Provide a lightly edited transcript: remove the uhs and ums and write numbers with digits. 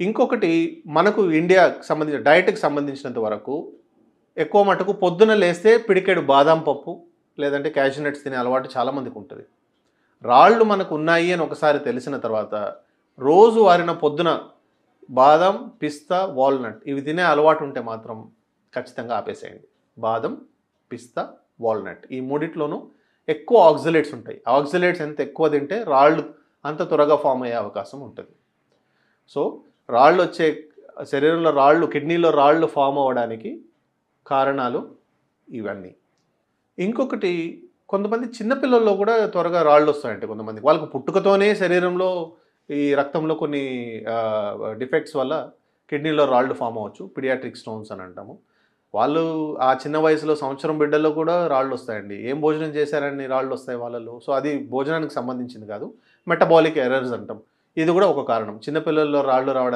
ఇంకొకటి మనకు ఇండియాకి సంబంధించిన డైట్‌కి సంబంధించినంత వరకు ఎక్కువ మటుకు పొద్దున లేస్తే పిడికెడు బాదాం పప్పు లేదంటే క్యాష్యూ నట్స్ తినే అలవాటు చాలామందికి ఉంటుంది. రాళ్ళు మనకు ఉన్నాయి అని ఒకసారి తెలిసిన తర్వాత రోజు వారిన పొద్దున బాదం, పిస్తా, వాల్‌నట్ ఇవి తినే అలవాటు ఉంటే మాత్రం ఖచ్చితంగా ఆపేసేయండి. బాదం, పిస్తా, వాల్‌నట్ ఈ మూడిట్లోనూ ఎక్కువ ఆక్సలేట్స్ ఉంటాయి. ఆక్సలేట్స్ ఎంత ఎక్కువ తింటే రాళ్ళు అంత త్వరగా ఫామ్ అయ్యే అవకాశం ఉంటుంది. సో రాళ్ళొచ్చే శరీరంలో రాళ్ళు కిడ్నీలో రాళ్ళు ఫామ్ అవ్వడానికి కారణాలు ఇవన్నీ. ఇంకొకటి కొంతమంది చిన్న పిల్లల్లో కూడా త్వరగా రాళ్ళొస్తాయంట కొంతమందికి. వాళ్ళకి పుట్టుకతోనే శరీరంలో ఈ రక్తంలో కొన్ని డిఫెక్ట్స్ వల్ల కిడ్నీలో రాళ్ళు ఫామ్ అవ్వచ్చు. పీడియాట్రిక్ స్టోన్స్ అని అంటాము. వాళ్ళు ఆ చిన్న వయసులో సంవత్సరం బిడ్డల్లో కూడా రాళ్ళొస్తాయండి. ఏం భోజనం చేశారని రాళ్ళొస్తాయి వాళ్ళలో. సో అది భోజనానికి సంబంధించింది కాదు. మెటబాలిక్ ఎర్రర్స్ అంటాం. ఇది కూడా ఒక కారణం. చిన్న పిల్లల్లో రాళ్ళు రావడానికి